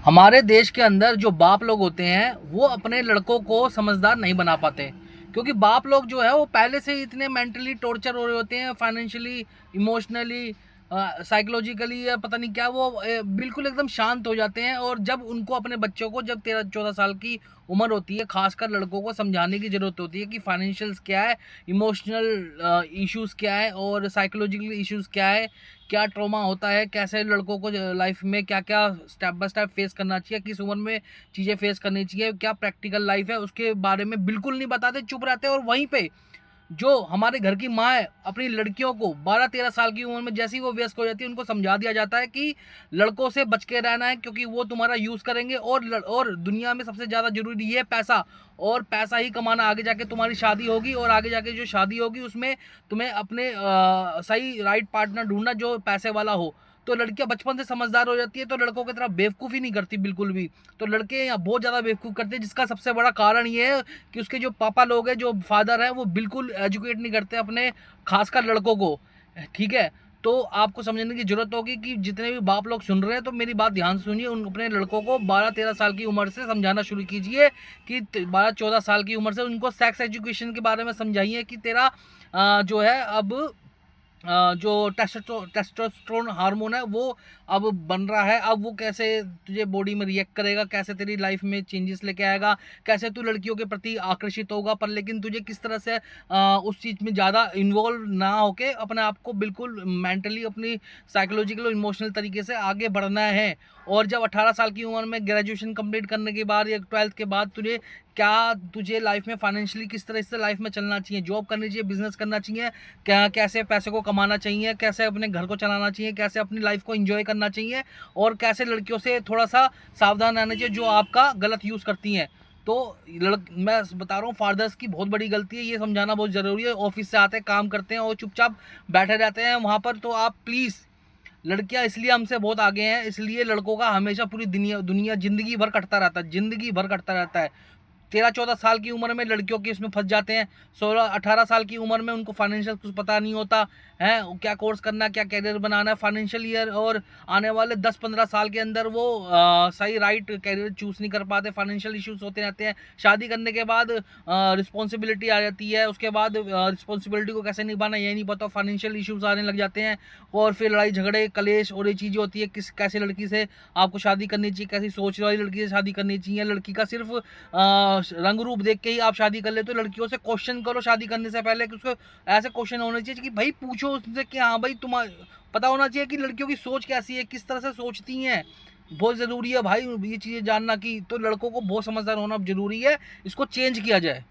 हमारे देश के अंदर जो बाप लोग होते हैं वो अपने लड़कों को समझदार नहीं बना पाते, क्योंकि बाप लोग जो है वो पहले से ही इतने मेंटली टॉर्चर हो रहे होते हैं, फाइनेंशियली, इमोशनली, साइकोलॉजिकली, या पता नहीं क्या, वो बिल्कुल एकदम शांत हो जाते हैं। और जब उनको अपने बच्चों को, जब 13-14 साल की उम्र होती है, खासकर लड़कों को समझाने की ज़रूरत होती है कि फाइनेंशियल्स क्या है, इमोशनल इश्यूज़ क्या है और साइकोलॉजिकल इश्यूज़ क्या है, क्या ट्रॉमा होता है, कैसे लड़कों को लाइफ में क्या क्या स्टेप बाय स्टेप फेस करना चाहिए, किस उम्र में चीज़ें फेस करनी चाहिए, क्या प्रैक्टिकल लाइफ है, उसके बारे में बिल्कुल नहीं बताते, चुप रहते हैं। और वहीं पे जो हमारे घर की माँ है, अपनी लड़कियों को 12-13 साल की उम्र में जैसे ही वो व्यस्त हो जाती है, उनको समझा दिया जाता है कि लड़कों से बच के रहना है, क्योंकि वो तुम्हारा यूज़ करेंगे। और दुनिया में सबसे ज़्यादा ज़रूरी है पैसा, और पैसा ही कमाना। आगे जाके तुम्हारी शादी होगी, और आगे जाके जो शादी होगी उसमें तुम्हें अपने सही राइट पार्टनर ढूंढना जो पैसे वाला हो। तो लड़कियां बचपन से समझदार हो जाती है, तो लड़कों की तरह बेवकूफ़ी नहीं करती बिल्कुल भी। तो लड़के यहाँ बहुत ज़्यादा बेवकूफ़ करते हैं, जिसका सबसे बड़ा कारण ये है कि उसके जो पापा लोग हैं, जो फादर हैं, वो बिल्कुल एजुकेट नहीं करते अपने खासकर लड़कों को। ठीक है, तो आपको समझने की ज़रूरत होगी कि जितने भी बाप लोग सुन रहे हैं, तो मेरी बात ध्यान से सुनिए। उन अपने लड़कों को 12-13 साल की उम्र से समझाना शुरू कीजिए कि 12-14 साल की उम्र से उनको सेक्स एजुकेशन के बारे में समझाइए कि तेरा जो है अब जो टेस्टोस्टेरोन हार्मोन है वो अब बन रहा है, अब वो कैसे तुझे बॉडी में रिएक्ट करेगा, कैसे तेरी लाइफ में चेंजेस लेके आएगा, कैसे तू लड़कियों के प्रति आकर्षित होगा, पर लेकिन तुझे किस तरह से उस चीज़ में ज़्यादा इन्वॉल्व ना होके अपने आप को बिल्कुल मेंटली, अपनी साइकोलॉजिकल और इमोशनल तरीके से आगे बढ़ना है। और जब 18 साल की उम्र में ग्रेजुएशन कंप्लीट करने के बाद या 12th के बाद तुझे लाइफ में फाइनेंशियली किस तरह से लाइफ में चलना चाहिए, जॉब करनी चाहिए, बिजनेस करना चाहिए, क्या कैसे पैसे को कमाना चाहिए, कैसे अपने घर को चलाना चाहिए, कैसे अपनी लाइफ को एंजॉय करना चाहिए, और कैसे लड़कियों से थोड़ा सा सावधान रहना चाहिए जो आपका गलत यूज़ करती हैं। तो मैं बता रहा हूँ, फादर्स की बहुत बड़ी गलती है, ये समझाना बहुत ज़रूरी है। ऑफिस से आते हैं, काम करते हैं और चुपचाप बैठे रहते हैं वहाँ पर। तो आप प्लीज़, लड़कियां इसलिए हमसे बहुत आगे हैं, इसलिए लड़कों का हमेशा पूरी दुनिया दुनिया ज़िंदगी भर कटता रहता है, ज़िंदगी भर कटता रहता है। 13-14 साल की उम्र में लड़कियों के इसमें फंस जाते हैं। 16-18 साल की उम्र में उनको फाइनेंशियल कुछ पता नहीं होता है, क्या कोर्स करना, क्या कैरियर बनाना है फाइनेंशियल ईयर। और आने वाले 10-15 साल के अंदर वो सही राइट कैरियर चूज़ नहीं कर पाते, फाइनेंशियल इश्यूज होते रहते हैं। शादी करने के बाद रिस्पॉन्सिबिलिटी आ जाती है, उसके बाद रिस्पॉन्सिबिलिटी को कैसे निभाना ये नहीं पता, फाइनेंशियल इश्यूज आने लग जाते हैं। और फिर लड़ाई झगड़े कलेश और ये चीज़ें होती है, कैसे लड़की से आपको शादी करनी चाहिए, कैसी सोच वाली लड़की से शादी करनी चाहिए। लड़की का सिर्फ रंग रूप देख के ही आप शादी कर ले, तो लड़कियों से क्वेश्चन करो शादी करने से पहले कि उसको ऐसे क्वेश्चन होने चाहिए कि भाई पूछो उससे कि हाँ भाई, तुम पता होना चाहिए कि लड़कियों की सोच कैसी है, किस तरह से सोचती हैं। बहुत ज़रूरी है भाई ये चीज़ें जानना, कि तो लड़कों को बहुत समझदार होना जरूरी है, इसको चेंज किया जाए।